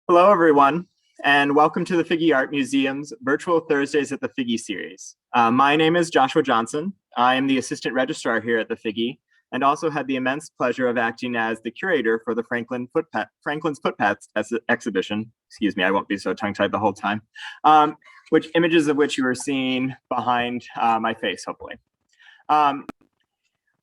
Hello, everyone, and welcome to the Figge Art Museum's Virtual Thursdays at the Figge series. My name is Joshua Johnson. I am the Assistant Registrar here at the Figge, and also had the immense pleasure of acting as the curator for the Franklin's Footpaths exhibition. Excuse me, I won't be so tongue-tied the whole time. Which images of which you are seeing behind my face, hopefully.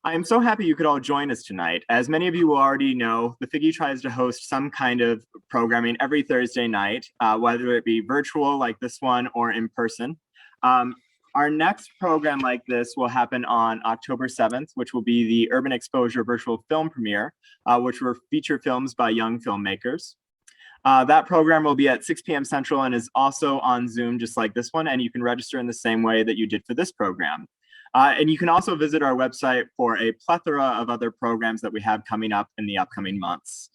I am so happy you could all join us tonight. As many of you will already know, the Figge tries to host some kind of programming every Thursday night, whether it be virtual like this one or in person. Our next program like this will happen on October 7th, which will be the Urban Exposure Virtual Film Premiere, which will feature films by young filmmakers. That program will be at 6 p.m. Central and is also on Zoom, just like this one, and you can register in the same way that you did for this program. And you can also visit our website for a plethora of other programs that we have coming up in the upcoming months.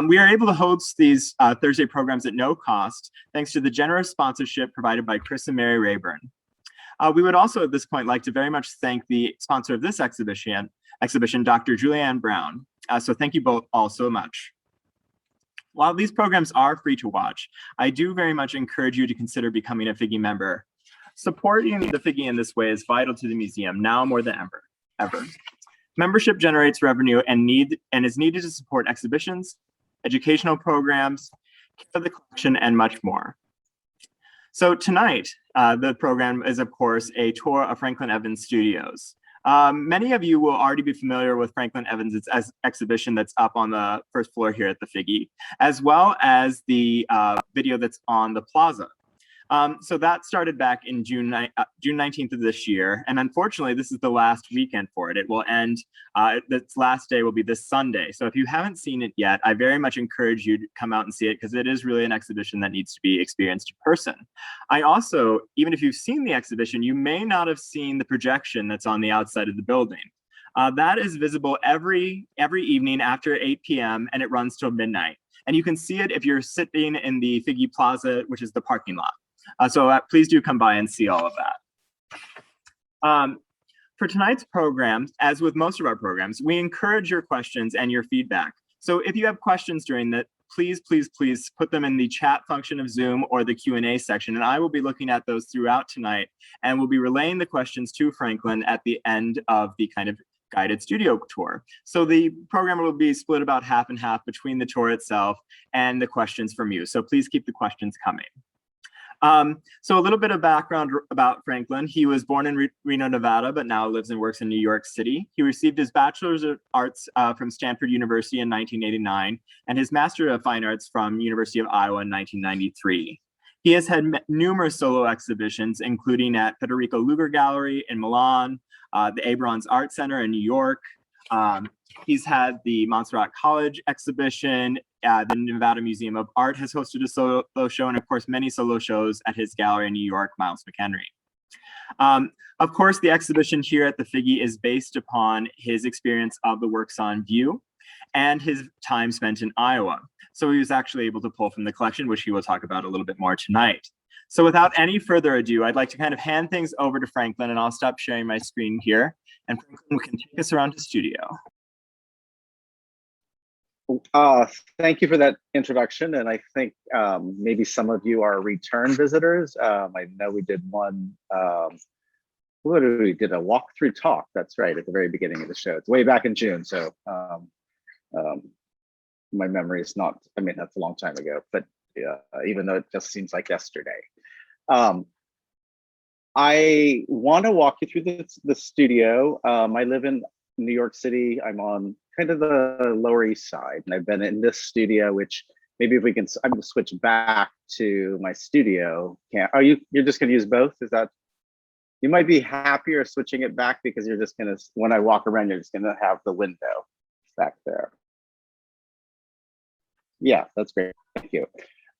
We are able to host these Thursday programs at no cost, thanks to the generous sponsorship provided by Chris and Mary Rayburn. We would also at this point like to very much thank the sponsor of this exhibition, Dr. Julianne Brown. So thank you both all so much. While these programs are free to watch, I do very much encourage you to consider becoming a Figge member. Supporting the Figge in this way is vital to the museum now more than ever. Membership generates revenue and is needed to support exhibitions, educational programs, care of the collection, and much more. So tonight, the program is, of course, a tour of Franklin Evans Studios. Many of you will already be familiar with Franklin Evans' exhibition that's up on the first floor here at the Figge, as well as the video that's on the plaza. So that started back in June 19th of this year, and unfortunately, this is the last weekend for it. It will end, its last day will be this Sunday. So if you haven't seen it yet, I very much encourage you to come out and see it because it is really an exhibition that needs to be experienced in person. I also, even if you've seen the exhibition, you may not have seen the projection that's on the outside of the building. That is visible every evening after 8 p.m. and it runs till midnight. And you can see it if you're sitting in the Figge Plaza, which is the parking lot. So please do come by and see all of that. For tonight's program, as with most of our programs, we encourage your questions and your feedback. So if you have questions during that, please put them in the chat function of Zoom or the Q&A section, and I will be looking at those throughout tonight, and we'll be relaying the questions to Franklin at the end of the kind of guided studio tour. So the program will be split about half and half between the tour itself and the questions from you. So please keep the questions coming. So a little bit of background about Franklin. He was born in Reno, Nevada, but now lives and works in New York City. He received his Bachelor's of Arts from Stanford University in 1989 and his Master of Fine Arts from University of Iowa in 1993. He has had numerous solo exhibitions, including at Federico Luger Gallery in Milan, the Abrons Art Center in New York. He's had the Montserrat College exhibition. The Nevada Museum of Art has hosted a solo show, and of course, many solo shows at his gallery in New York, Miles McHenry. Of course, the exhibition here at the Figge is based upon his experience of the works on view and his time spent in Iowa. So he was actually able to pull from the collection, which he will talk about a little bit more tonight. So without any further ado, I'd like to kind of hand things over to Franklin, and I'll stop sharing my screen here, and Franklin can take us around the studio. Thank you for that introduction, and I think maybe some of you are return visitors. I know we did one, we did a walkthrough talk, that's right, at the very beginning of the show. It's way back in June, so my memory is not, I mean, that's a long time ago, but even though it just seems like yesterday. I want to walk you through the studio. I live in New York City. I'm on kind of the Lower East Side, and I've been in this studio, which maybe if we can, I'm going to switch back to my studio. You're just going to use both? Is that, you might be happier switching it back because you're just going to, when I walk around, you're just going to have the window back there. Yeah, that's great. Thank you.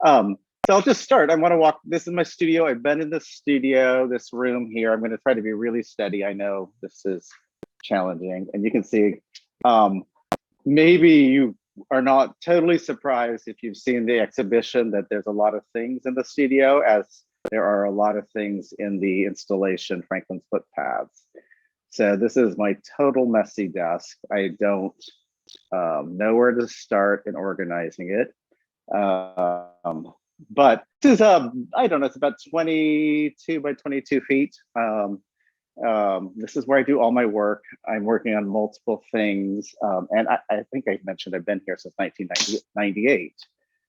So I'll just start. I want to walk, this is my studio. I've been in this studio, this room here. I'm going to try to be really steady. I know this is challenging, and you can see, maybe you are not totally surprised if you've seen the exhibition that there's a lot of things in the studio, as there are a lot of things in the installation Franklin's Footpaths. So this is my total messy desk. I don't know where to start in organizing it. But this is, I don't know, it's about 22 by 22 feet. This is where I do all my work. I'm working on multiple things. And I think I mentioned I've been here since 1998.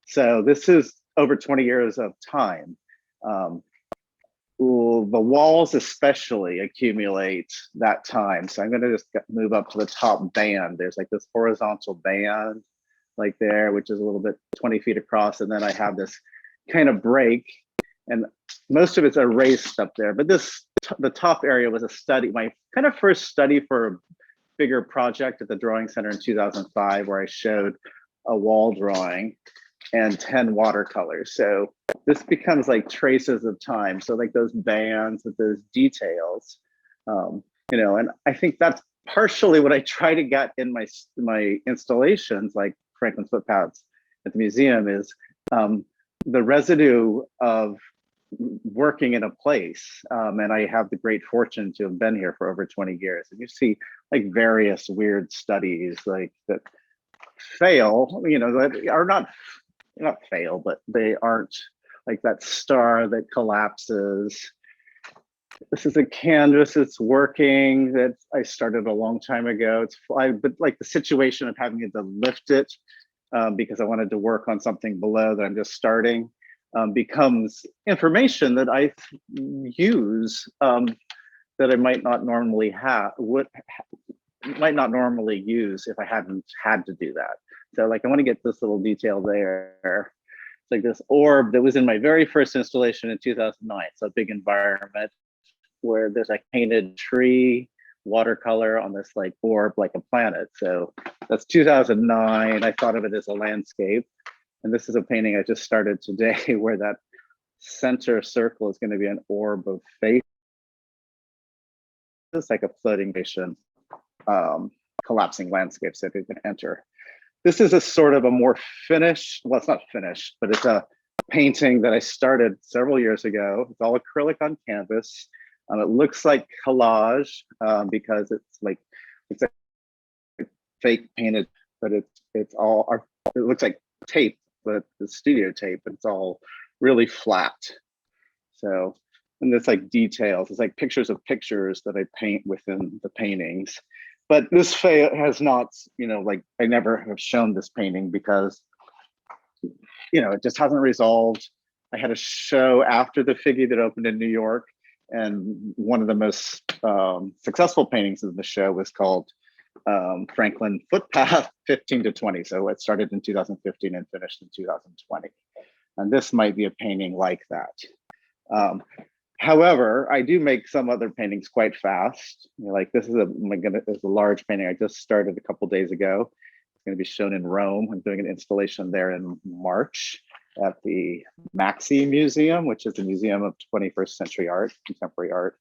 So this is over 20 years of time. The walls especially accumulate that time. So I'm gonna just move up to the top band. There's like this horizontal band like there, which is a little bit 20 feet across. And then I have this kind of break, and most of it's erased up there. But the top area was a study, my kind of first study for a bigger project at the Drawing Center in 2005, where I showed a wall drawing and 10 watercolors. So this becomes like traces of time. So like those bands with those details, and I think that's partially what I try to get in my installations, like Franklin's Footpaths at the museum, is the residue of working in a place. And I have the great fortune to have been here for over 20 years. And you see like various weird studies like that fail, that are not fail, but they aren't, like that star that collapses. This is a canvas that's working that I started a long time ago. But like the situation of having to lift it because I wanted to work on something below that I'm just starting becomes information that I use that I might not normally use if I hadn't had to do that. So like I want to get this little detail there. It's like this orb that was in my very first installation in 2009. So a big environment where there's a painted tree, watercolor on this like orb, like a planet. So that's 2009. I thought of it as a landscape. And this is a painting I just started today where that center circle is going to be an orb of faith. It's like a floating nation, collapsing landscape so you can enter. This is a sort of a more finished, well, it's not finished, but it's a painting that I started several years ago. It's all acrylic on canvas. It looks like collage because it's like fake painted, but it looks like tape, but the studio tape, but it's all really flat. So, and it's like details. It's like pictures of pictures that I paint within the paintings. But this has not, like I never have shown this painting because, it just hasn't resolved. I had a show after the Figge that opened in New York, and one of the most successful paintings of the show was called Franklin Footpath 15 to 20. So it started in 2015 and finished in 2020. And this might be a painting like that. However, I do make some other paintings quite fast. Like this is a large painting I just started a couple days ago. It's going to be shown in Rome. I'm doing an installation there in March at the Maxi Museum, which is a museum of 21st century art, contemporary art,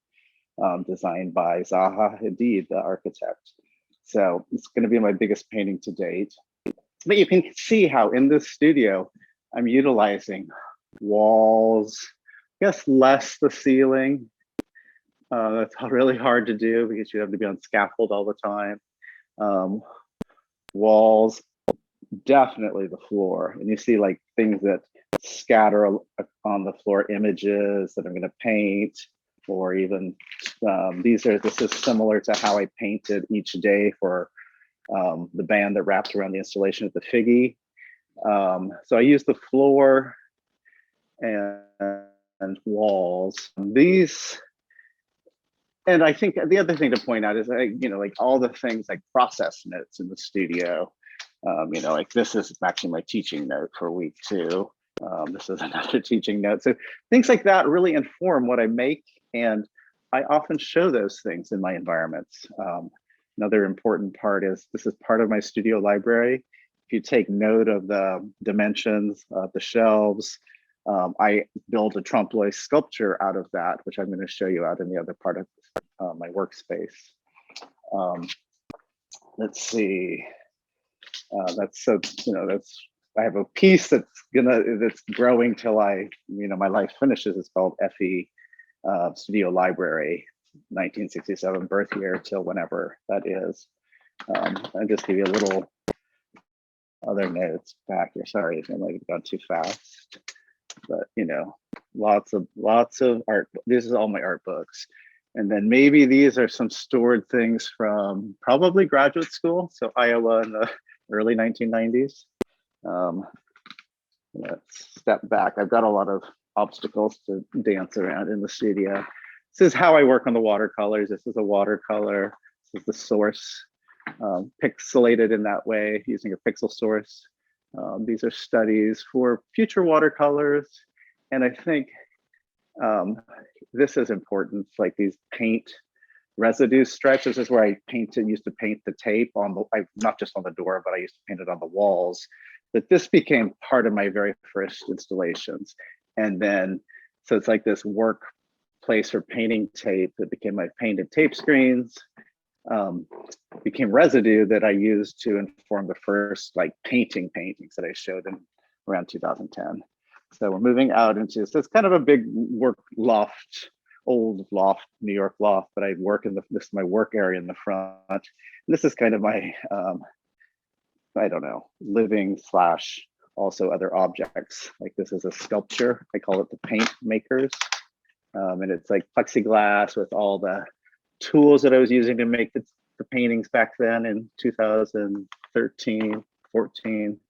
designed by Zaha Hadid, the architect. So it's going to be my biggest painting to date. But you can see how in this studio, I'm utilizing walls, I guess less the ceiling. That's really hard to do because you have to be on scaffold all the time. Walls, definitely the floor. And you see like things that scatter on the floor, images that I'm going to paint, or even this is similar to how I painted each day for the band that wrapped around the installation at the Figge. So I use the floor and walls. These, and I think the other thing to point out is, like all the things like process notes in the studio. Like this is actually my teaching note for week 2. This is another teaching note. So things like that really inform what I make, and I often show those things in my environments. Another important part is this is part of my studio library. If you take note of the dimensions of the shelves, I built a trompe-l'oeil sculpture out of that, which I'm going to show you out in the other part of my workspace. Let's see. That's I have a piece that's growing till my life finishes. It's called FE Studio Library, 1967 birth year till whenever that is. I'll just give you a little other notes back here. Sorry, I might have gone too fast, but lots of art. This is all my art books. And then maybe these are some stored things from probably graduate school. So Iowa in the early 1990s. Let's step back. I've got a lot of obstacles to dance around in the studio. This is how I work on the watercolors. This is a watercolor. This is the source, pixelated in that way using a pixel source. These are studies for future watercolors. And I think this is important, like these paint residue stripes. This is where I used to paint the tape on not just on the door, but I used to paint it on the walls. But this became part of my very first installations. And then, so it's like this workplace for painting tape that became my painted tape screens, became residue that I used to inform the first like paintings that I showed in around 2010. So we're moving out into, so it's kind of a big work loft, old loft, New York loft, but I work in this is my work area in the front. And this is kind of my, I don't know, living / also other objects. Like this is a sculpture. I call it the paint makers. And it's like plexiglass with all the tools that I was using to make the paintings back then in 2013, 14.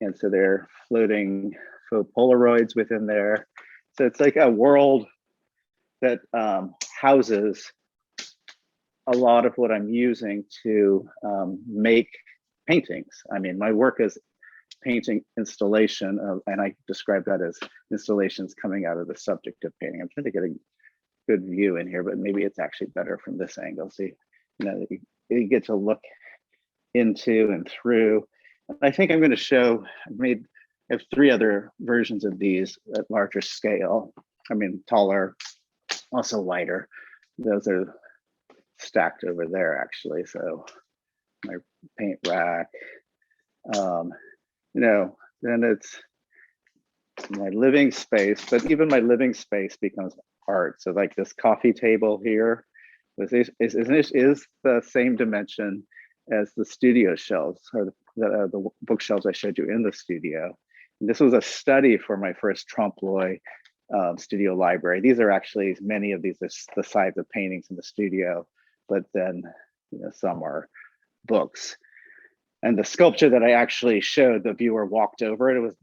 And so they're floating faux Polaroids within there. So it's like a world that houses a lot of what I'm using to make paintings. I mean, my work is painting installation, and I describe that as installations coming out of the subject of painting. I'm trying to get a good view in here, but maybe it's actually better from this angle. See, you get to look into and through. I think I'm going to show, I have 3 other versions of these at larger scale. I mean, taller, also wider. Those are stacked over there, actually. So my paint rack, then it's my living space, but even my living space becomes art. So like this coffee table here is the same dimension as the studio shelves, or the bookshelves I showed you in the studio. And this was a study for my first trompe l'oeil studio library. These are actually, many of these are the size of paintings in the studio, but then some are books. And the sculpture that I actually showed, the viewer walked over it. It was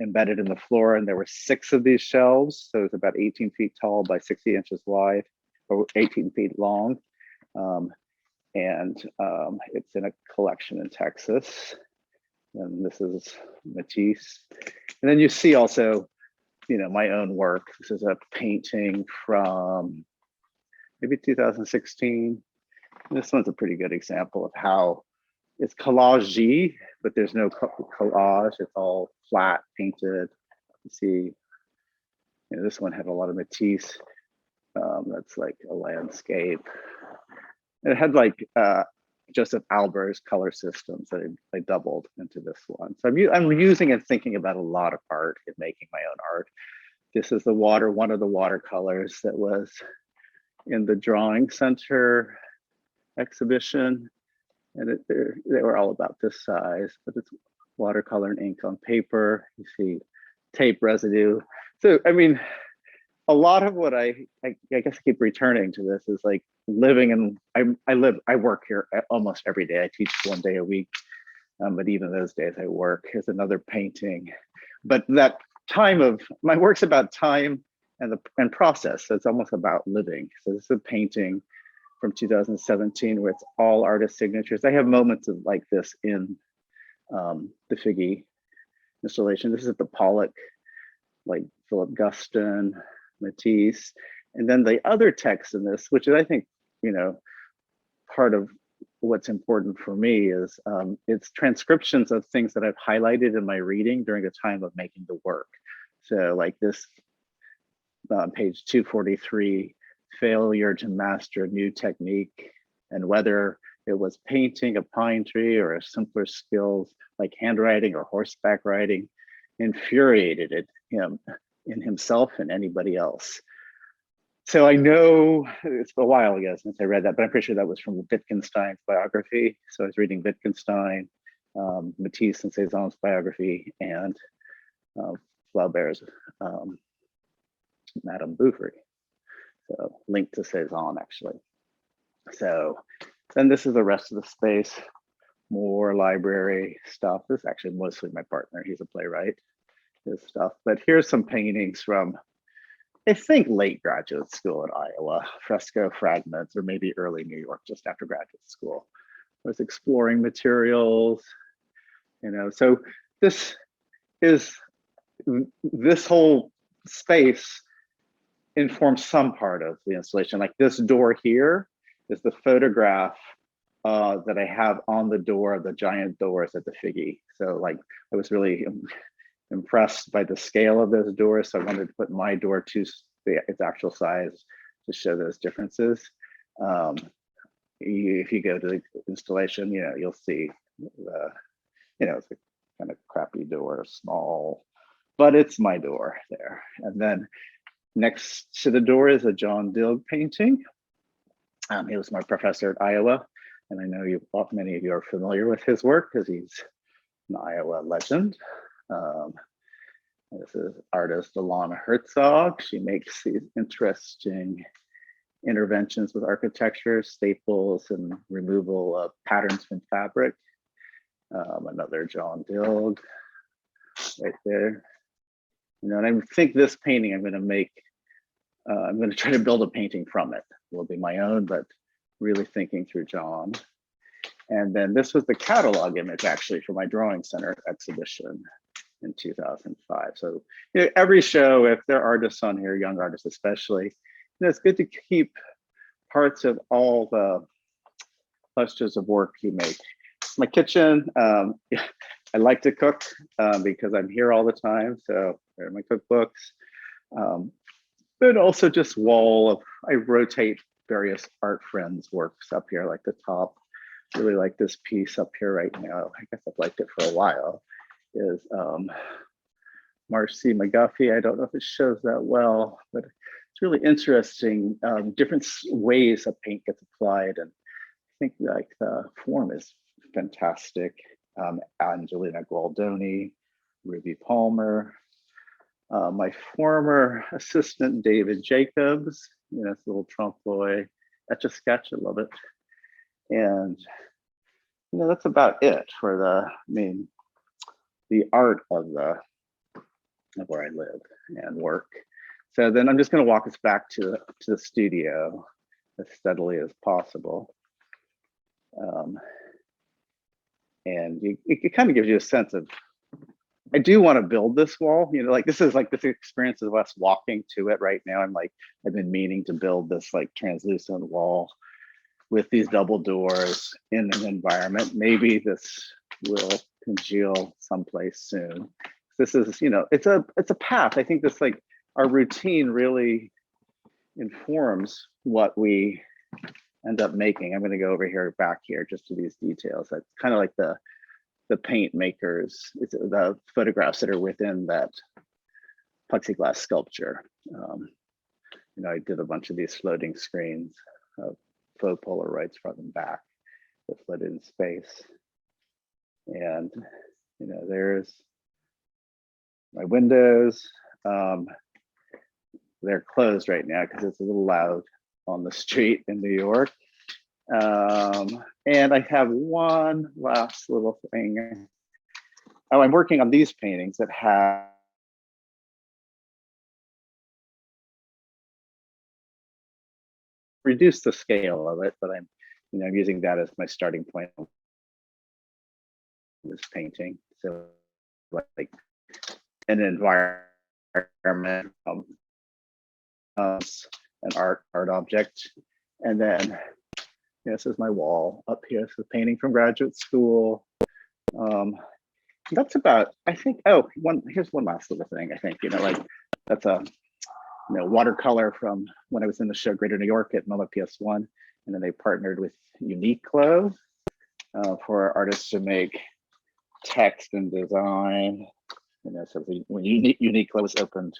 embedded in the floor, and there were 6 of these shelves. So it's about 18 feet tall by 60 inches wide, or 18 feet long. And it's in a collection in Texas. And this is Matisse. And then you see also, my own work. This is a painting from maybe 2016. And this one's a pretty good example of how it's collage-y, but there's no collage. It's all flat painted. You see, this one had a lot of Matisse. That's like a landscape. It had like Joseph Alber's color systems that I doubled into this one. So I'm using and thinking about a lot of art and making my own art. This is one of the watercolors that was in the Drawing Center exhibition. And they were all about this size, but it's watercolor and ink on paper. You see tape residue. So, I mean, a lot of what I guess I keep returning to this is like living, and I work here almost every day. I teach 1 day a week, but even those days I work. Here's another painting. But that time of my work's about time and process. So it's almost about living. So this is a painting from 2017 where it's all artist signatures. I have moments of like this in the Figge installation. This is the Pollock, like Philip Guston, Matisse. And then the other text in this, which is, I think, part of what's important for me is it's transcriptions of things that I've highlighted in my reading during the time of making the work. So like this page 243, failure to master a new technique, and whether it was painting a pine tree or a simpler skills like handwriting or horseback riding infuriated him in himself and anybody else. So I know it's a while ago since I read that, but I'm pretty sure that was from Wittgenstein's biography. So I was reading Wittgenstein, Matisse and Cezanne's biography, and Flaubert's Madame Bovary. So linked to Cezanne, actually. So then this is the rest of the space, more library stuff. This is actually mostly my partner. He's a playwright, his stuff. But here's some paintings from, I think, late graduate school in Iowa, fresco fragments, or maybe early New York, just after graduate school. I was exploring materials, you know. So this whole space informs some part of the installation. Like this door here is the photograph that I have on the door of the giant doors at the Figge. So like I was really impressed by the scale of those doors. So I wanted to put my door to its actual size to show those differences. If you go to the installation, you know, you'll see the, you know, it's a kind of crappy door, small, but it's my door there. And then next to the door is a John Dill painting. He was my professor at Iowa, and I know many of you are familiar with his work because he's an Iowa legend. This is artist Alana Herzog. She makes these interesting interventions with architecture, staples, and removal of patterns from fabric. Another John Dill right there. You know, and I think this painting I'm going to make, I'm going to try to build a painting from it. It will be my own, but really thinking through John. And then this was the catalog image actually for my drawing center exhibition in 2005. So, you know, every show, if there are artists on here, young artists especially, you know, it's good to keep parts of all the clusters of work you make. My kitchen, I like to cook because I'm here all the time. So there are my cookbooks. But also just wall of, I rotate various art friends' works up here, like the top. Really like this piece up here right now. I guess I've liked it for a while. Is Marcy McGuffey. I don't know if it shows that well, but it's really interesting. Different ways a paint gets applied, and I think like the form is fantastic. Angelina Gualdoni, Ruby Palmer, my former assistant David Jacobs. You know, it's a little trompe l'oeil, Etch a Sketch. I love it, and you know that's about it for the the art of where I live and work. So then I'm just going to walk us back to the studio as steadily as possible. And it kind of gives you a sense of, I do want to build this wall, you know, like this is like this experience of us walking to it right now. I'm like, I've been meaning to build this like translucent wall with these double doors in an environment. Maybe this will congeal someplace soon. This is, you know, it's a path. I think this, like, our routine really informs what we end up making. I'm going to go over here, back here, just to these details. That's kind of like the paint makers, the photographs that are within that plexiglass sculpture. You know, I did a bunch of these floating screens of faux Polaroids front and back that floated in space. And, you know, there's my windows. They're closed right now because it's a little loud on the street in New York. And I have one last little thing. Oh, I'm working on these paintings that have reduced the scale of it, but I'm using that as my starting point. This painting, so like an environment, an art object, and then this is my wall up here. So painting from graduate school. That's about, I think. Oh, here's one last little thing. I think, you know, like that's a watercolor from when I was in the show Greater New York at MoMA PS1, and then they partnered with Uniqlo for artists to make text and design. You know, so when Uniqlo was opened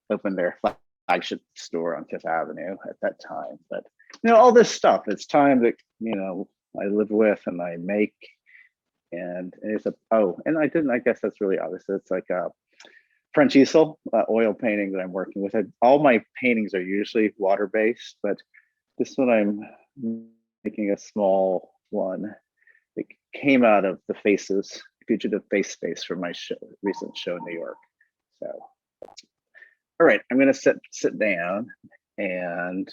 their flagship store on Fifth Avenue at that time. But you know, all this stuff, it's time that, you know, I live with and I make, and it's and I guess that's really obvious. It's like a French easel oil painting that I'm working with. All my paintings are usually water-based, but this one I'm making a small one that came out of the fugitive face space from my recent show in New York. So, all right, I'm gonna sit down, and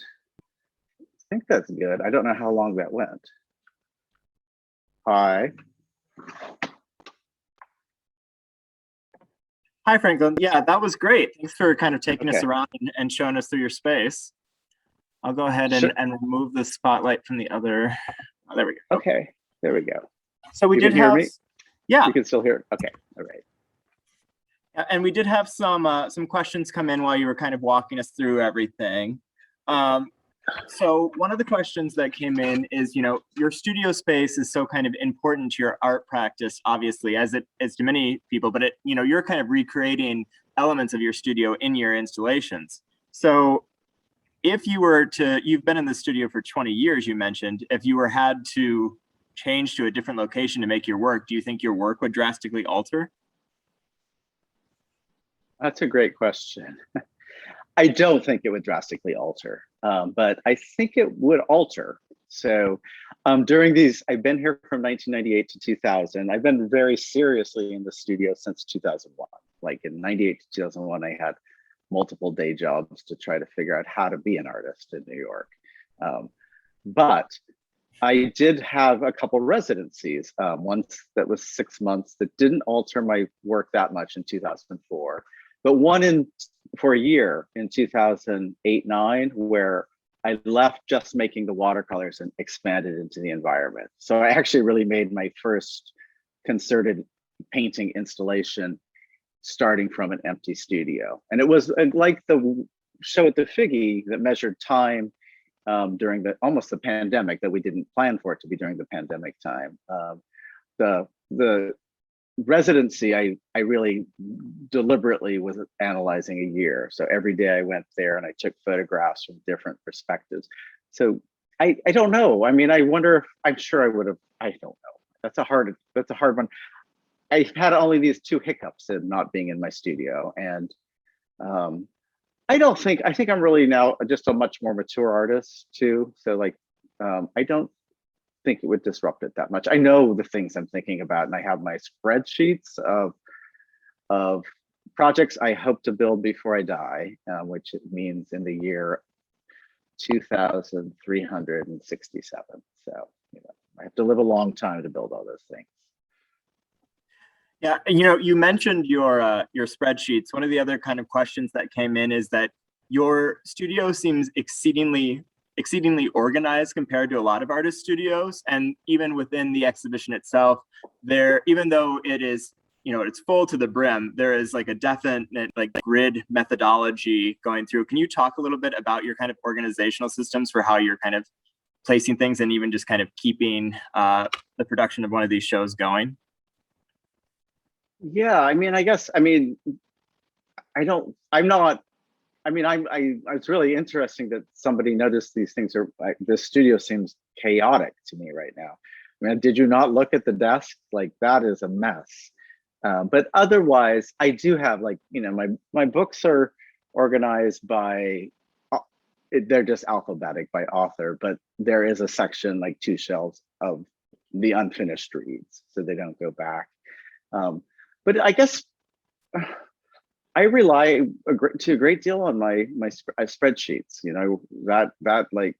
I think that's good. I don't know how long that went. Hi. Hi, Franklin. Yeah, that was great. Thanks for kind of taking us around and showing us through your space. I'll go ahead and remove the spotlight from the other. Oh, there we go. Okay, there we go. So we did have, yeah. You can still hear it. Okay, all right. Yeah, and we did have some questions come in while you were kind of walking us through everything. So one of the questions that came in is, your studio space is so kind of important to your art practice, obviously, as it is to many people, but you're kind of recreating elements of your studio in your installations. So if you were to, you've been in the studio for 20 years, you mentioned, if you had to change to a different location to make your work, do you think your work would drastically alter? That's a great question. I don't think it would drastically alter, but I think it would alter. So during these, I've been here from 1998 to 2000. I've been very seriously in the studio since 2001. Like in 98 to 2001, I had multiple day jobs to try to figure out how to be an artist in New York. But I did have a couple residencies, one that was 6 months that didn't alter my work that much in 2004, but one for a year in 2008-9, where I left just making the watercolors and expanded into the environment. So I actually really made my first concerted painting installation starting from an empty studio. And it was like the show at the Figge that measured time during almost the pandemic, that we didn't plan for it to be during the pandemic time. The residency, I really deliberately was analyzing a year. So every day I went there and I took photographs from different perspectives. So I don't know. I mean, I wonder, I'm sure I would have, I don't know. That's a hard one. I had only these 2 hiccups in not being in my studio. And I think I'm really now just a much more mature artist too. So like, I don't think it would disrupt it that much. I know the things I'm thinking about, and I have my spreadsheets of projects I hope to build before I die, which means in the year 2367. So I have to live a long time to build all those things. Yeah, you mentioned your spreadsheets. One of the other kind of questions that came in is that your studio seems exceedingly organized compared to a lot of artist studios, and even within the exhibition itself, even though it is, it's full to the brim, there is like a definite like grid methodology going through. Can you talk a little bit about your kind of organizational systems for how you're kind of placing things and even just kind of keeping the production of one of these shows going? Yeah, I mean, it's really interesting that somebody noticed these things are like, this studio seems chaotic to me right now. I mean, did you not look at the desk? Like, that is a mess. But otherwise, I do have my books are organized by, they're just alphabetic by author, but there is a section, like 2 shelves of the unfinished reads, so they don't go back. But I guess I rely to a great deal on my spreadsheets. That like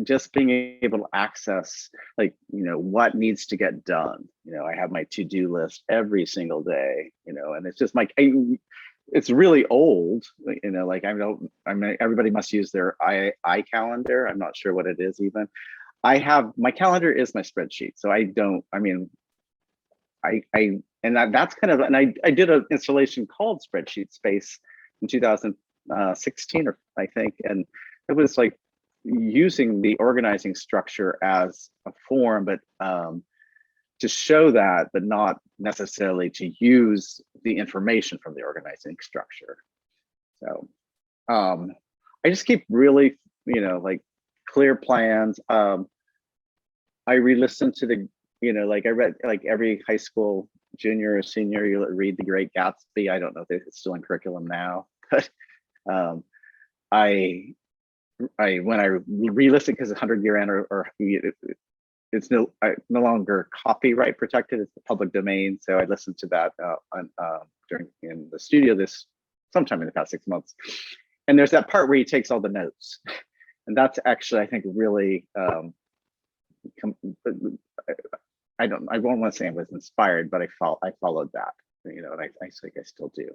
just being able to access what needs to get done. I have my to-do list every single day. And it's just like it's really old. Like everybody must use their iCalendar. I'm not sure what it is even. My calendar is my spreadsheet, so I don't. I mean. That's kind of, and I did an installation called Spreadsheet Space in 2016, or I think, and it was like using the organizing structure as a form, but to show that, but not necessarily to use the information from the organizing structure. So I just keep really, like clear plans. I re-listen to like I read, like every high school junior or senior, you read The Great Gatsby. I don't know if it's still in curriculum now, but um, I when I re-listened, because 100-year or it's no longer copyright protected, it's the public domain. So I listened to that during in the studio sometime in the past 6 months. And there's that part where he takes all the notes. And that's actually, I think, really, I won't want to say I was inspired, but I followed that, and I think I still do.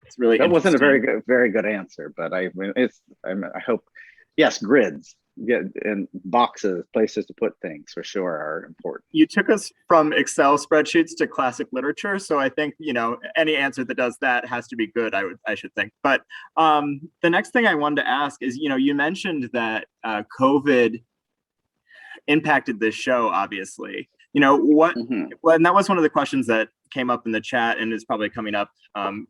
It's really that wasn't a very good answer, but I hope, yes, grids, and boxes, places to put things for sure are important. You took us from Excel spreadsheets to classic literature, so I think any answer that does that has to be good. I should think. But the next thing I wanted to ask is, you mentioned that COVID impacted this show, obviously. What? Mm-hmm. Well, and that was one of the questions that came up in the chat, and is probably coming up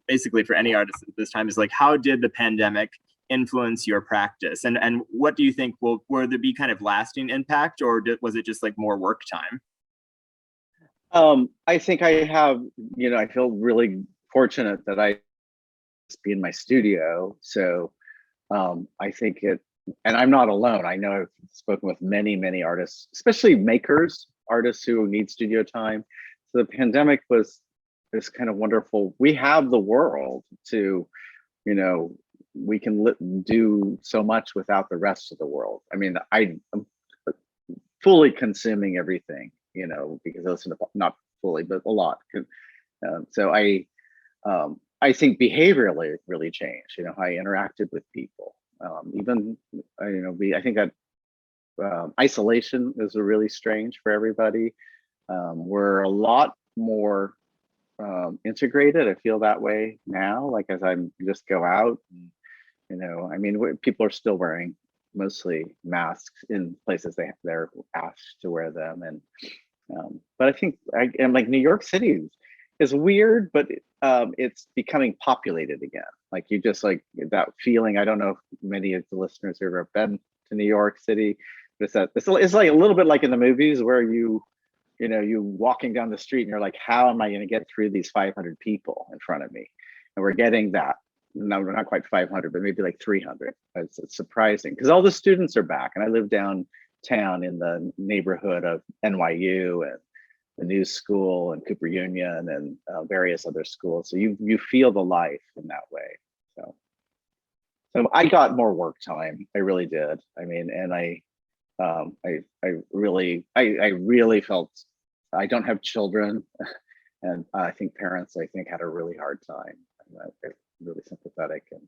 basically for any artist at this time, is like, how did the pandemic influence your practice, and what do you think will there be kind of lasting impact, or was it just like more work time? I think I have, I feel really fortunate that I be in my studio. So I think and I'm not alone. I know I've spoken with many artists, especially artists who need studio time. So the pandemic was this kind of wonderful, we have the world to, we can do so much without the rest of the world. I mean, I'm fully consuming everything, because I listen to, not fully, but a lot. So I think behaviorally it really changed, how I interacted with people. Even, I think that isolation is really strange for everybody. We're a lot more integrated. I feel that way now, like as I just go out, and, people are still wearing mostly masks in places they're asked to wear them. And but I think and like New York City is weird, but it's becoming populated again. Like you just like that feeling. I don't know if many of the listeners have ever been to New York City, but it's like a little bit like in the movies where you walking down the street and you're like, how am I going to get through these 500 people in front of me? And we're getting that. No, we're not quite 500, but maybe like 300. It's surprising because all the students are back, and I live downtown in the neighborhood of NYU and the New School and Cooper Union and various other schools. So you feel the life in that way. So I got more work time. I really did. I mean, and I really felt, I don't have children, and I think parents, had a really hard time. They're really sympathetic, and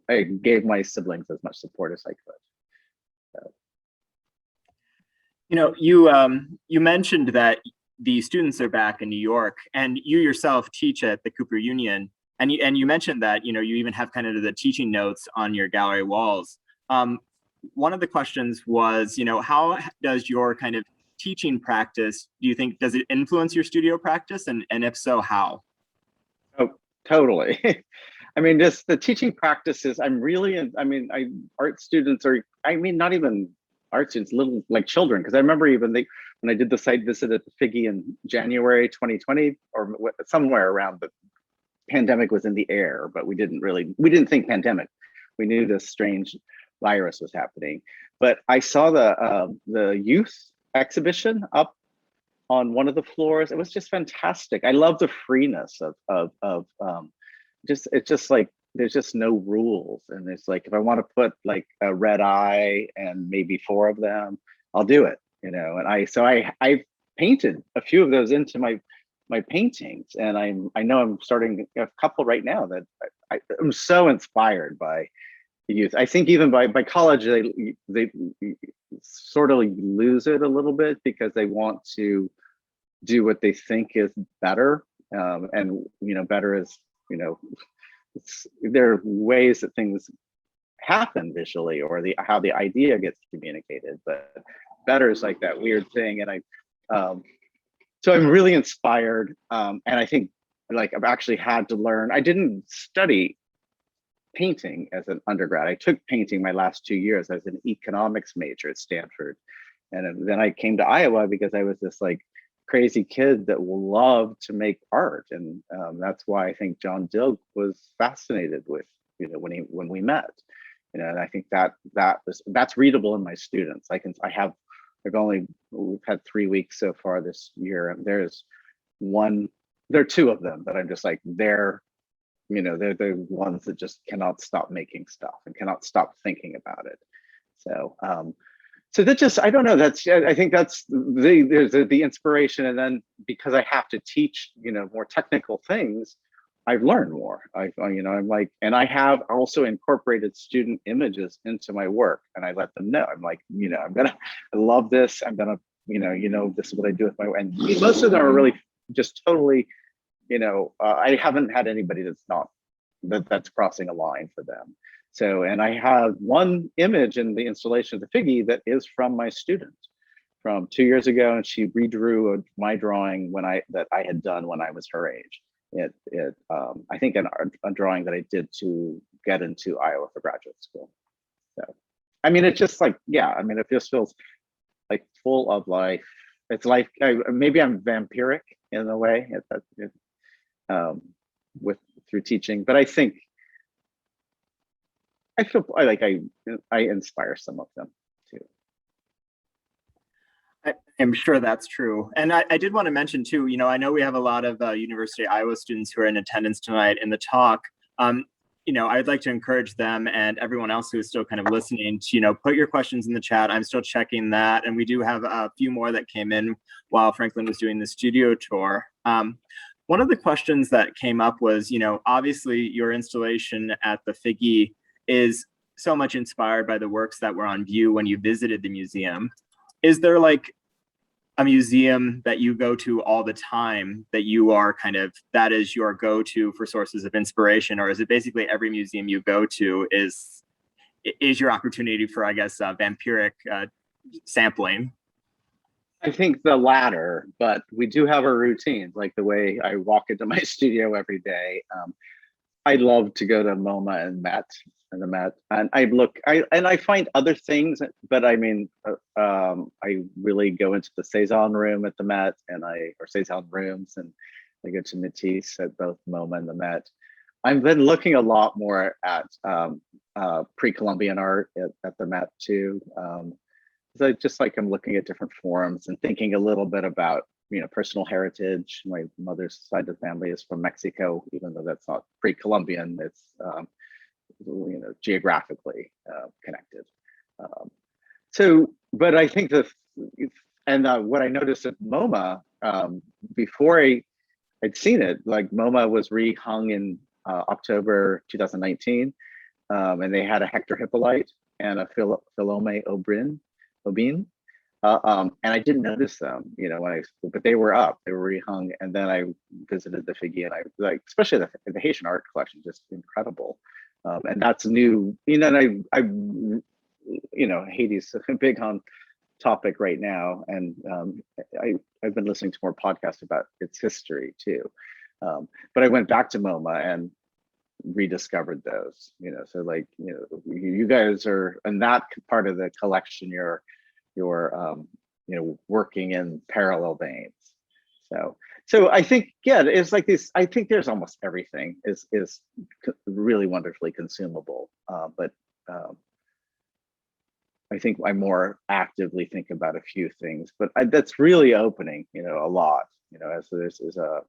I gave my siblings as much support as I could. So. You mentioned that the students are back in New York, and you yourself teach at the Cooper Union, and you mentioned that you even have kind of the teaching notes on your gallery walls. One of the questions was, how does your kind of teaching practice, do you think, does it influence your studio practice, and if so, how? Oh, totally. I mean, just the teaching practices, art students are, not even art students, little like children, because I remember even when I did the site visit at the Figge in January 2020, or somewhere around, the pandemic was in the air, but we didn't think pandemic. We knew this strange virus was happening. But I saw the youth exhibition up on one of the floors. It was just fantastic. I love the freeness of it's just like there's just no rules, and it's like if I want to put like a red eye and maybe 4 of them, I'll do it. And I painted a few of those into my paintings, and I know I'm starting a couple right now that I'm so inspired by the youth. I think even by college they sort of lose it a little bit because they want to do what they think is better, and better is there are ways that things happen visually, or how the idea gets communicated, but better is like that weird thing. And so I'm really inspired, and I think like I've actually had to learn. I didn't study painting as an undergrad. I took painting my last 2 years as an economics major at Stanford, And then I came to Iowa because I was this like crazy kid that loved to make art, and that's why I think John Dill was fascinated with, you know, when we met, you know, and I think that's readable in my students. We've had 3 weeks so far this year, and there are two of them that I'm just like, they're the ones that just cannot stop making stuff and cannot stop thinking about it. So that just, I don't know, I think that's there's the inspiration. And then because I have to teach, you know, more technical things, I've learned more. I'm like, and I have also incorporated student images into my work, and I let them know. I'm like, you know, I love this. I'm gonna, this is what I do with my work. And most of them are really just totally, I haven't had anybody that's crossing a line for them. So, and I have one image in the installation of the Figge that is from my student from 2 years ago, and she redrew my drawing that I had done when I was her age. I think a drawing that I did to get into Iowa for graduate school. So, I mean, it's just like, yeah, I mean, it just feels like full of life. It's like, maybe I'm vampiric in a way through teaching, but I think I feel like I inspire some of them too. I'm sure that's true. And I did want to mention too, you know, I know we have a lot of University of Iowa students who are in attendance tonight in the talk. I'd like to encourage them and everyone else who is still kind of listening to, put your questions in the chat. I'm still checking that. And we do have a few more that came in while Franklin was doing the studio tour. One of the questions that came up was, obviously your installation at the Figge is so much inspired by the works that were on view when you visited the museum. Is there like a museum that you go to all the time that you are that is your go-to for sources of inspiration? Or is it basically every museum you go to is your opportunity for, I guess, vampiric sampling? I think the latter, but we do have our routines, like the way I walk into my studio every day. I love to go to MoMA and the Met, and I find other things, but I mean, I really go into the Cezanne room at the Met, or Cezanne rooms, and I go to Matisse at both MoMA and the Met. I've been looking a lot more at pre-Columbian art at the Met too. So I'm looking at different forums and thinking a little bit about, personal heritage. My mother's side of the family is from Mexico, even though that's not pre-Columbian. It's geographically connected. But I think what I noticed at MoMA before I'd seen it, like MoMA was rehung in October 2019, and they had a Hector Hippolyte and a Philome Aubin. And I didn't notice them, but they were up, they were rehung. And then I visited the Figge, and I like, especially the Haitian art collection, just incredible. And that's new, and Haiti's a big on topic right now. And I've been listening to more podcasts about its history too. But I went back to MoMA and rediscovered those, so like, you guys are in that part of the collection, you're working in parallel veins. So I think, yeah, it's like this. I think there's almost everything is really wonderfully consumable, but I think I more actively think about a few things, but that's really opening, a lot, as there's a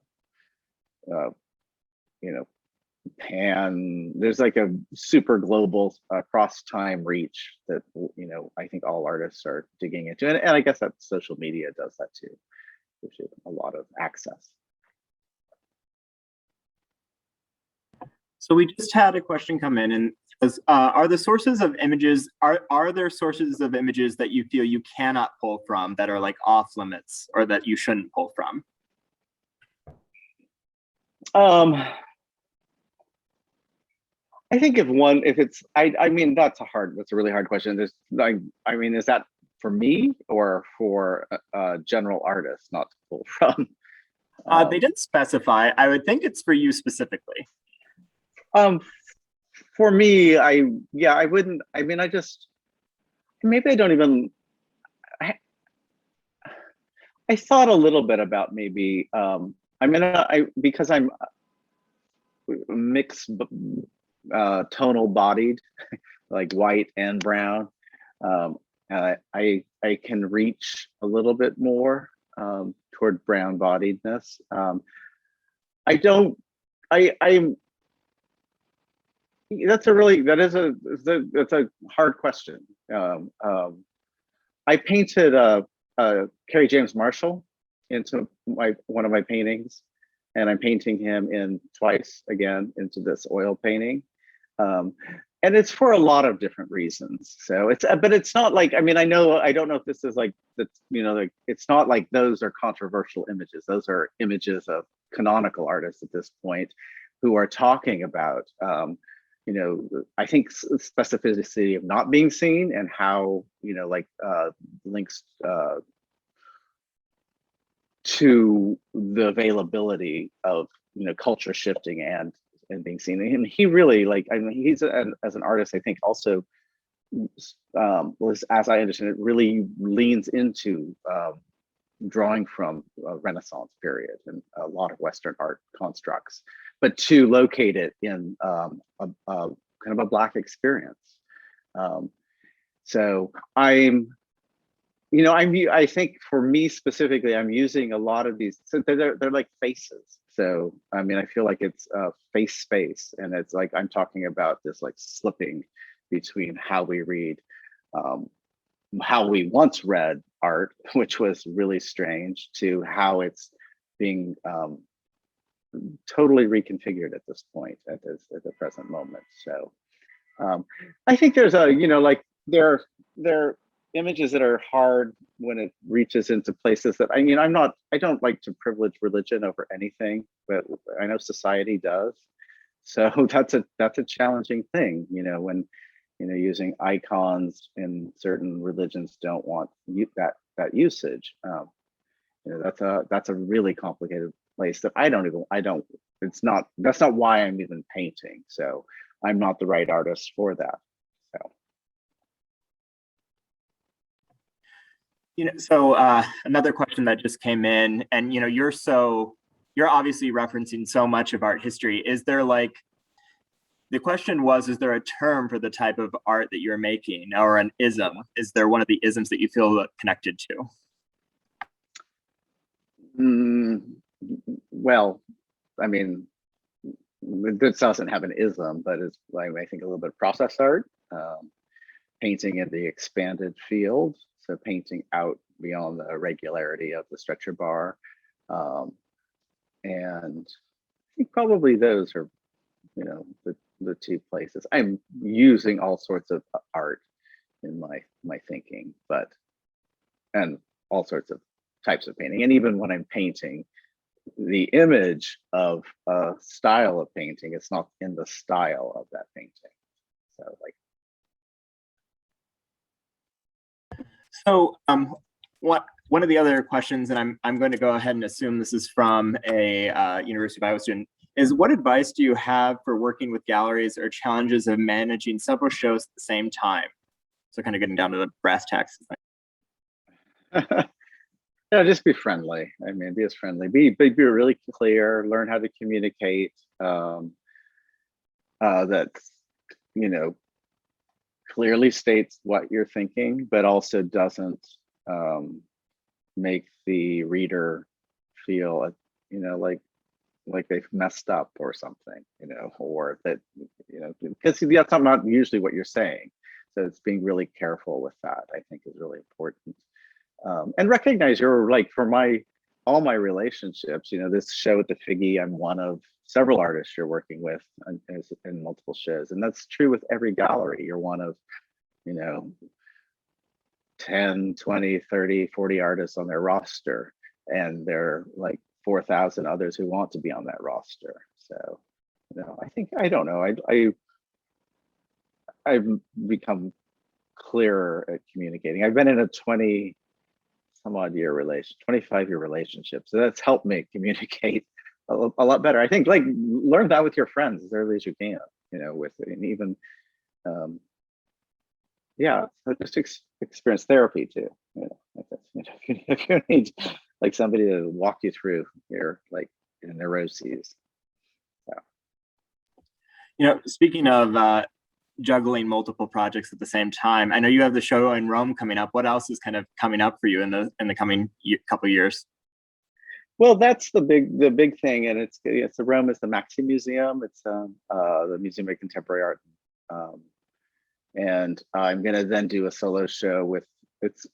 there's like a super global cross time reach that, I think all artists are digging into. And I guess that social media does that too, gives you a lot of access. So we just had a question come in, and says, are there sources of images that you feel you cannot pull from, that are like off limits, or that you shouldn't pull from? I think that's a really hard question. Is that for me or for general artists not to pull from? They didn't specify. I would think it's for you specifically. For me, I wouldn't. I mean, maybe I don't even. I thought a little bit about maybe, because I'm mixed tonal bodied, like white and brown. I can reach a little bit more toward brown bodiedness. I don't. I'm. That's a hard question. I painted Kerry James Marshall into one of my paintings, and I'm painting him in twice again into this oil painting. And it's for a lot of different reasons. So but it's not like, I mean, I don't know if this is like, like, it's not like those are controversial images. Those are images of canonical artists at this point who are talking about, I think specificity of not being seen and how, links to the availability of, culture shifting and being seen. And he really, he's as an artist, I think also was, as I understand it, really leans into drawing from Renaissance period and a lot of Western art constructs, but to locate it in a kind of a Black experience. So I think for me specifically, I'm using a lot of these, so they're like faces. So, I mean, I feel like it's face space, and it's like, I'm talking about this like slipping between how we read, how we once read art, which was really strange, to how it's being totally reconfigured at this point, at the present moment. So I think there's there are images that are hard when it reaches into places that, I don't like to privilege religion over anything, but I know society does. So that's a challenging thing, when using icons in certain religions don't want that usage. That's a really complicated place that that's not why I'm even painting. So I'm not the right artist for that. So. Another question that just came in, and you're obviously referencing so much of art history. Is there the question was, is there a term for the type of art that you're making, or an ism? Is there one of the isms that you feel connected to? Well, I mean, this doesn't have an ism, but it's I think a little bit of process art, painting in the expanded field. So painting out beyond the regularity of the stretcher bar. And I think probably those are, the two places. I'm using all sorts of art in my thinking, and all sorts of types of painting. And even when I'm painting, the image of a style of painting, it's not in the style of that painting. So one of the other questions, and I'm going to go ahead and assume this is from a University of Iowa student, is what advice do you have for working with galleries or challenges of managing several shows at the same time? So kind of getting down to the brass tacks. Yeah, just be friendly. I mean, be as friendly. Be really clear. Learn how to communicate. That clearly states what you're thinking, but also doesn't make the reader feel, like they've messed up or something, or that, because that's not usually what you're saying. So it's being really careful with that, I think, is really important. And recognize for all my relationships, this show at the Figge, I'm one of several artists you're working with in multiple shows. And that's true with every gallery. You're one of, 10, 20, 30, 40 artists on their roster. And there are like 4,000 others who want to be on that roster. So, I don't know. I've become clearer at communicating. I've been in a 25-year relationship. So that's helped me communicate a lot better. I think learn that with your friends as early as you can, so just experience therapy too. If you need like somebody to walk you through your like neuroses. So. Speaking of juggling multiple projects at the same time, I know you have the show in Rome coming up. What else is kind of coming up for you in the coming couple years? Well, that's the big thing, and it's the Rome is the Maxi Museum. It's the Museum of Contemporary Art, and I'm gonna then do a solo show with.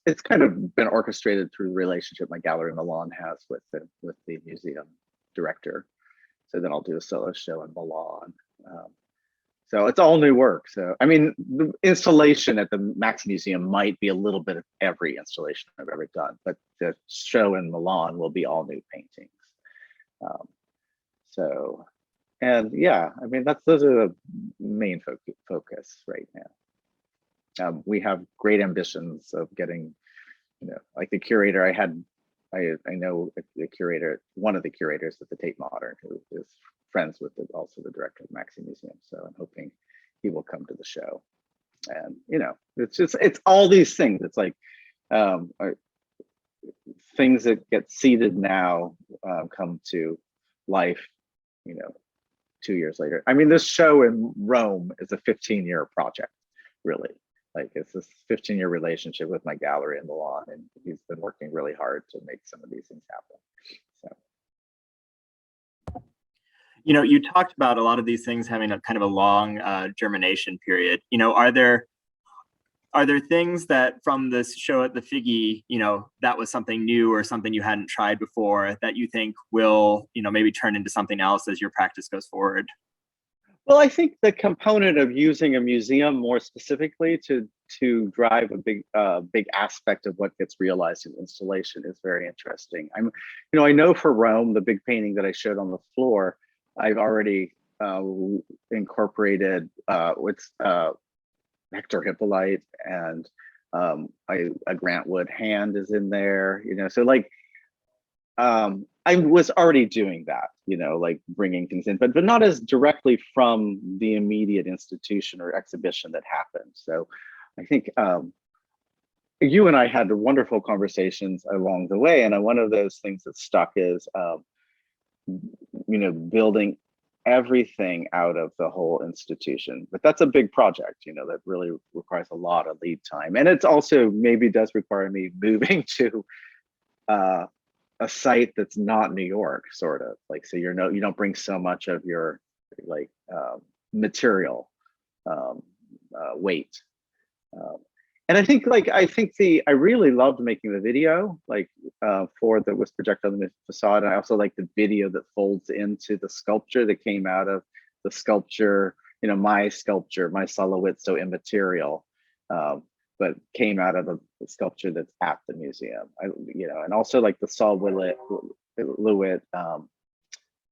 It's kind of been orchestrated through the relationship my gallery in Milan has with the museum director. So then I'll do a solo show in Milan. So it's all new work. So I mean, the installation at the Max Museum might be a little bit of every installation I've ever done, but the show in Milan will be all new paintings. And yeah, I mean, those are the main focus right now. We have great ambitions of getting, like the curator I know the curator, one of the curators at the Tate Modern, who is friends with also the director of the Maxi Museum. So I'm hoping he will come to the show. And it's all these things. It's like things that get seeded now come to life, 2 years later. I mean, this show in Rome is a 15-year project, really. Like it's this 15-year relationship with my gallery in Milan, and he's been working really hard to make some of these things happen. So, you talked about a lot of these things having a kind of a long germination period. Are there things that from this show at the Figge, that was something new or something you hadn't tried before that you think will, maybe turn into something else as your practice goes forward? Well, I think the component of using a museum more specifically to drive a big aspect of what gets realized in installation is very interesting. I know for Rome, the big painting that I showed on the floor, I've already incorporated Hector Hippolyte, and a Grant Wood hand is in there. So like I was already doing that, like bringing things in, but not as directly from the immediate institution or exhibition that happened. So I think you and I had wonderful conversations along the way, and one of those things that stuck is, building everything out of the whole institution. But that's a big project, that really requires a lot of lead time, and it's also maybe does require me moving to a site that's not New York, sort of like, so you don't bring so much of your like material weight. And I think I really loved making the video, like for that was projected on the facade. And I also like the video that folds into the sculpture that came out of the sculpture, my sculpture, my silhouette, so immaterial. But came out of the sculpture that's at the museum. And also like the solid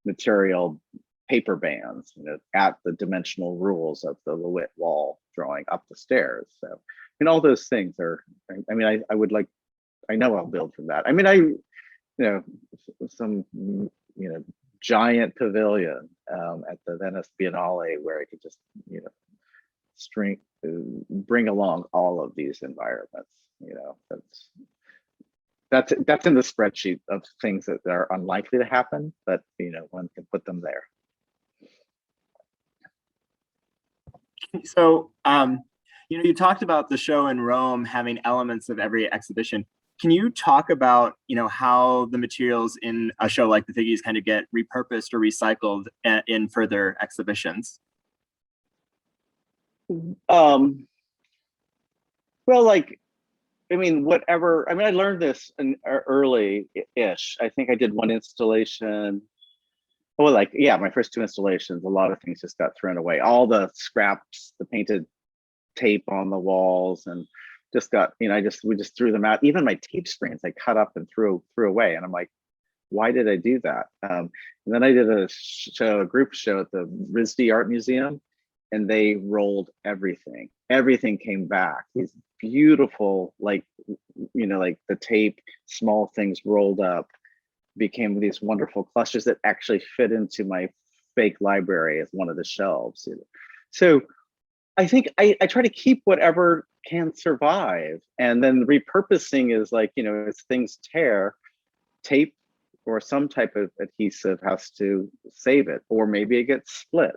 material paper bands, at the dimensional rules of the Lewitt wall drawing up the stairs. So, all those things are. I would like. I know I'll build from that. Some giant pavilion at the Venice Biennale where I could just bring along all of these environments. That's in the spreadsheet of things that are unlikely to happen, but one can put them there. So you talked about the show in Rome having elements of every exhibition. Can you talk about how the materials in a show like the Figges kind of get repurposed or recycled in further exhibitions? Well, like, whatever. I learned this early-ish. I think I did one installation. Well, my first two installations, a lot of things just got thrown away. All the scraps, the painted tape on the walls, and just got, we just threw them out. Even my tape screens, I cut up and threw away. And I'm like, why did I do that? And then I did a group show at the RISD Art Museum, and they rolled everything. Everything came back. These beautiful, like the tape, small things rolled up, became these wonderful clusters that actually fit into my fake library as one of the shelves. So I think I try to keep whatever can survive, and then repurposing is like, as things tear, tape or some type of adhesive has to save it, or maybe it gets split.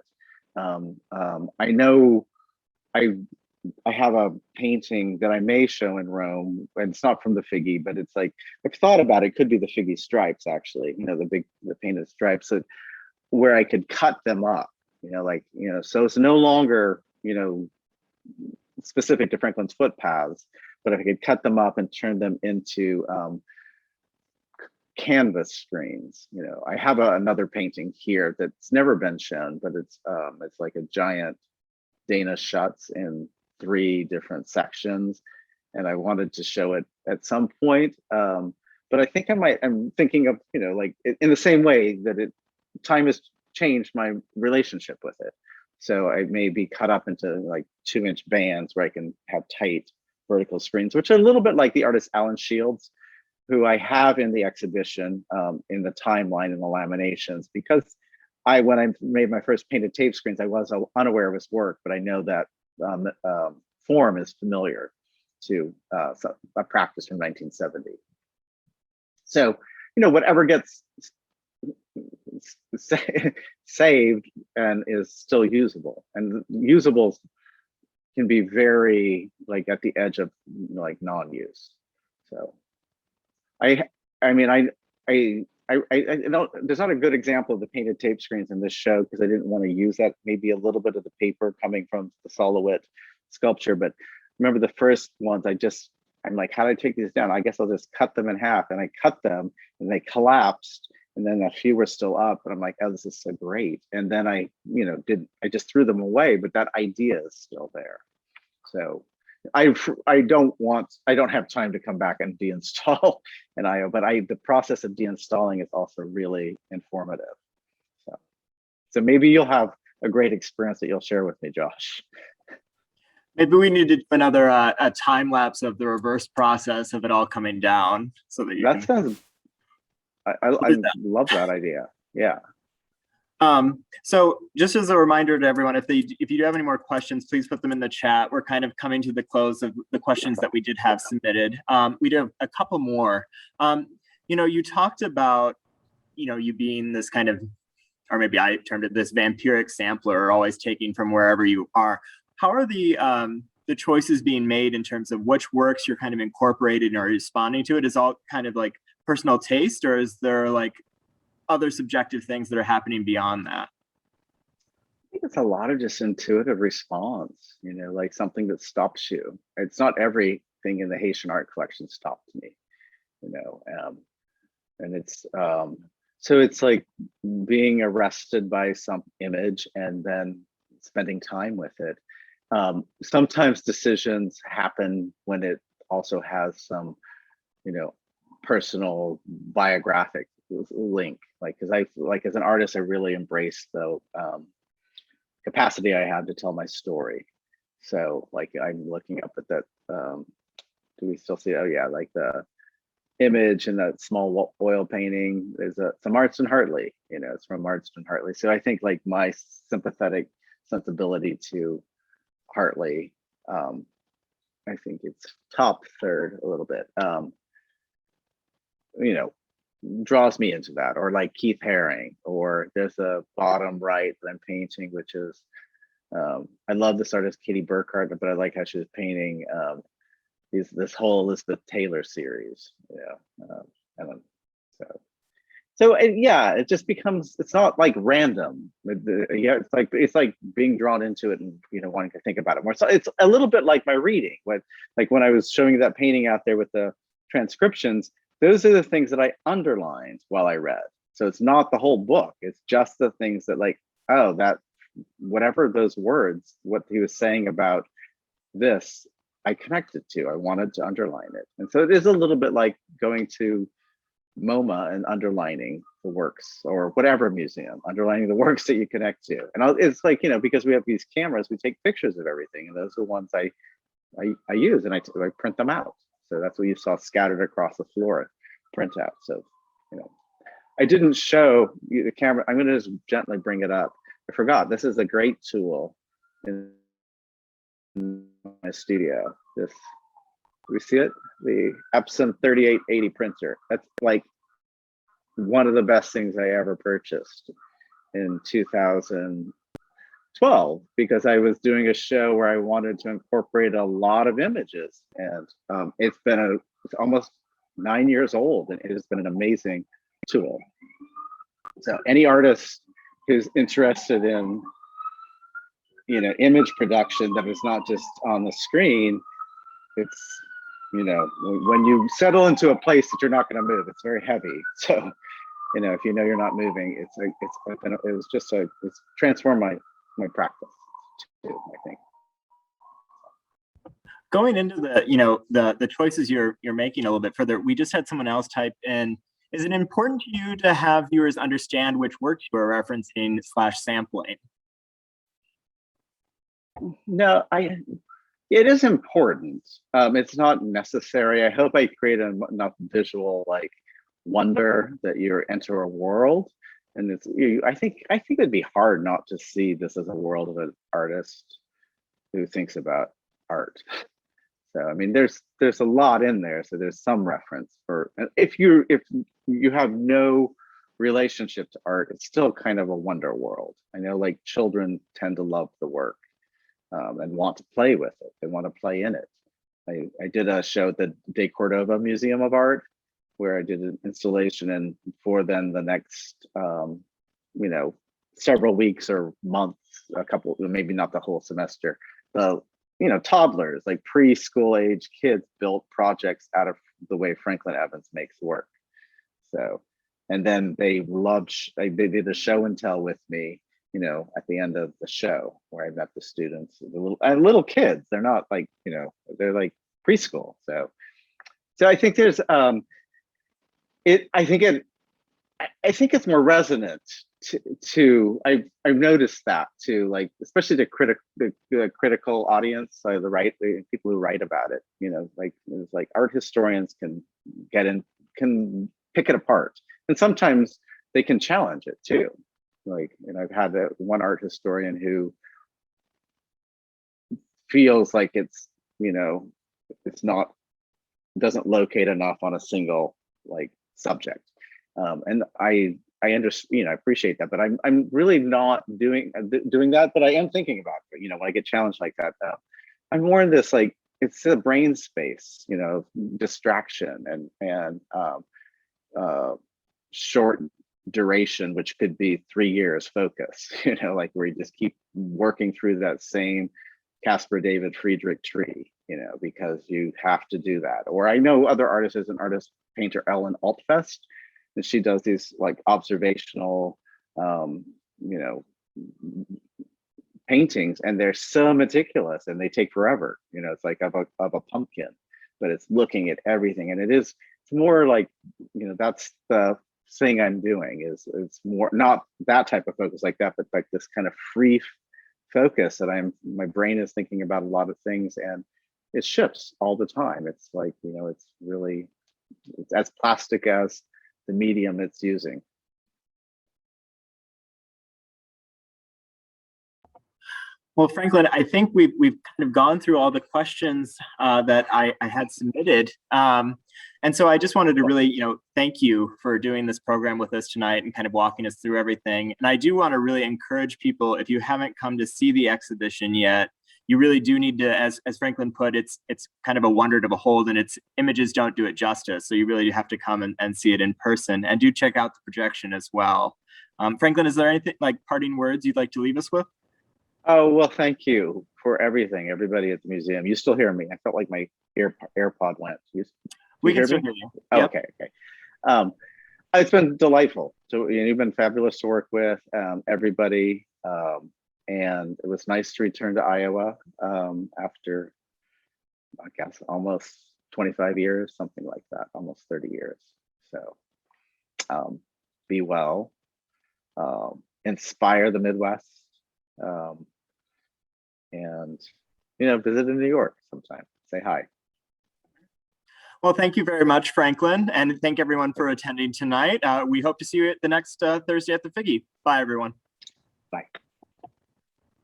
I know I have a painting that I may show in Rome, and it's not from the Figge, but it's like, I've thought about it, it could be the Figge stripes actually, the painted stripes, that where I could cut them up, so it's no longer, specific to Franklin's footpaths, but if I could cut them up and turn them into canvas screens. I have another painting here that's never been shown, but it's like a giant Danish shuts in 3 different sections, and I wanted to show it at some point. But I think I'm thinking of, like in the same way that time has changed my relationship with it. So I may be cut up into like 2-inch bands where I can have tight vertical screens, which are a little bit like the artist Alan Shields, who I have in the exhibition, in the timeline and the laminations, because when I made my first painted tape screens, I was unaware of his work, but I know that form is familiar to a practice from 1970. So, whatever gets saved and is still usable, and usables can be very like at the edge of like non-use. So I don't, there's not a good example of the painted tape screens in this show because I didn't want to use that, maybe a little bit of the paper coming from the Solowit sculpture. But remember the first ones, I'm like, how do I take these down? I guess I'll just cut them in half. And I cut them and they collapsed. And then a few were still up. And I'm like, oh, this is so great. And then I just threw them away, but that idea is still there. So I don't have time to come back and deinstall an IO, but the process of deinstalling is also really informative. So maybe you'll have a great experience that you'll share with me, Josh. Maybe we need to do another a time lapse of the reverse process of it all coming down, so that you sounds. I love that idea. Yeah. So just as a reminder to everyone, if you do have any more questions, please put them in the chat. We're kind of coming to the close of the questions that we did have submitted. We do have a couple more. You talked about, you being this kind of, or maybe I termed it this vampiric sampler, always taking from wherever you are. How are the choices being made in terms of which works you're kind of incorporating or responding to? It is all kind of like personal taste, or is there like other subjective things that are happening beyond that? I think it's a lot of just intuitive response, like something that stops you. It's not everything in the Haitian art collection stopped me, and it's so it's like being arrested by some image and then spending time with it. Sometimes decisions happen when it also has some, personal biographic link, because as an artist, I really embrace the capacity I have to tell my story. So I'm looking up at that, do we still see, oh yeah, like the image in that small oil painting is from Marston Hartley, it's from Marston Hartley. So I think like my sympathetic sensibility to Hartley, I think it's top third a little bit, draws me into that. Or like Keith Haring, or there's a bottom right that I'm painting, which is, I love this artist Katie Burkhardt, but I like how she was painting this whole Elizabeth Taylor series. Yeah, it just becomes, it's not like random. It's like being drawn into it and wanting to think about it more. So it's a little bit like my reading, when I was showing you that painting out there with the transcriptions, those are the things that I underlined while I read. So it's not the whole book, it's just the things that that whatever those words, what he was saying about this, I connected to. I wanted to underline it. And so it is a little bit like going to MoMA and underlining the works, or whatever museum, underlining the works that you connect to. And it's like, because we have these cameras, we take pictures of everything, and those are the ones I use, and I print them out. So that's what you saw scattered across the floor, printout. So, I didn't show you the camera. I'm going to just gently bring it up. I forgot, this is a great tool in my studio. Do we see it? The Epson 3880 printer. That's like one of the best things I ever purchased in 2012, because I was doing a show where I wanted to incorporate a lot of images, and it's almost 9 years old, and it has been an amazing tool. So any artist who's interested in, image production that is not just on the screen, it's, when you settle into a place that you're not going to move, it's very heavy. So, if you're not moving, it's transformed my practice too, I think. Going into the choices you're making a little bit further, we just had someone else type in, is it important to you to have viewers understand which works you are referencing / sampling? No, it is important. It's not necessary. I hope I create enough visual wonder that you enter a world, and I think it'd be hard not to see this as a world of an artist who thinks about art. So I mean, there's a lot in there. So there's some reference for, if you have no relationship to art, it's still kind of a wonder world. I know children tend to love the work and want to play with it. They want to play in it. I did a show at the De Cordova Museum of Art where I did an installation, and for then the next several weeks or months, a couple, maybe not the whole semester, toddlers, preschool age kids, built projects out of the way Franklin Evans makes work. So, and then they did a show and tell with me, at the end of the show, where I met the students, the little kids. They're not they're preschool. So I think there's I think it's more resonant to I've noticed that too, especially the critical audience, the people who write about it, it's art historians can pick it apart, and sometimes they can challenge it too. I've had one art historian who feels like it's doesn't locate enough on a single subject, and I understand, I appreciate that, but I'm really not doing that, but I am thinking about it. When I get challenged like that, I'm more in this it's a brain space, distraction and short duration, which could be 3 years focus, where you just keep working through that same Caspar David Friedrich tree, because you have to do that. Or I know other artists, there's an artist, painter Ellen Altfest, and she does these observational paintings, and they're so meticulous and they take forever. It's of a pumpkin, but it's looking at everything, and it's more that's the thing I'm doing, is it's more not that type of focus like that, but this kind of free focus that my brain is thinking about a lot of things, and it shifts all the time. It's it's really, it's as plastic as the medium it's using. Well, Franklin, I think we've kind of gone through all the questions that I had submitted. And so I just wanted to really, thank you for doing this program with us tonight and kind of walking us through everything. And I do want to really encourage people, if you haven't come to see the exhibition yet, you really do need to, as Franklin put, it's kind of a wonder to behold, and its images don't do it justice. So you really do have to come and see it in person, and do check out the projection as well. Franklin, is there anything parting words you'd like to leave us with? Oh, well, thank you for everything, everybody at the museum. You still hear me? I felt like my AirPod went. We can still hear you. Oh, yep. Okay. It's been delightful. So you've been fabulous to work with, everybody. And it was nice to return to Iowa after, I guess, almost 25 years, something like that, almost 30 years. So be well, inspire the Midwest. And visit in New York sometime. Say hi. Well, thank you very much, Franklin, and thank everyone for attending tonight. We hope to see you at the next Thursday at the Figge. Bye, everyone. Bye.